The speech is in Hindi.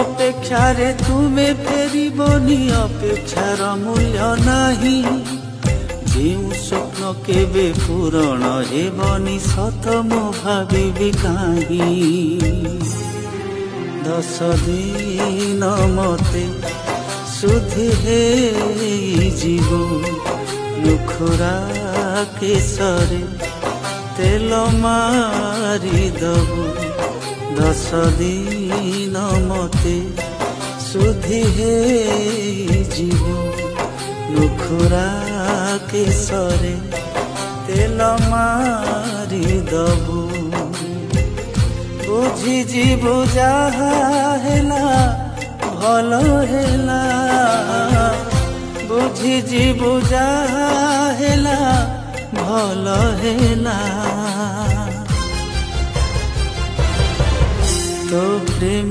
अपेक्षारे तुमे फेरिबनी अपेक्षार मूल्य नाही ଯେଉଁ ସ୍ୱପ୍ନ କେବେ ପୂରଣ ହେବନି ସତ ମୁଁ ଭାବିବି କାହିଁ 10 ଦିନ ମତେ ସୁଧି ହେଇଯିବ ନୁଖୁରା କେଶରେ ତେଲ ମାରିଦବୁ 10 ଦିନ ମତେ ସୁଧି ହେଇଯିବ ନୁଖୁରା केसरे तेल मारिदबु बुझी जीवु जहा हेला भल हेला बुझी जीवु जहा हेला भल हेला तो प्रेम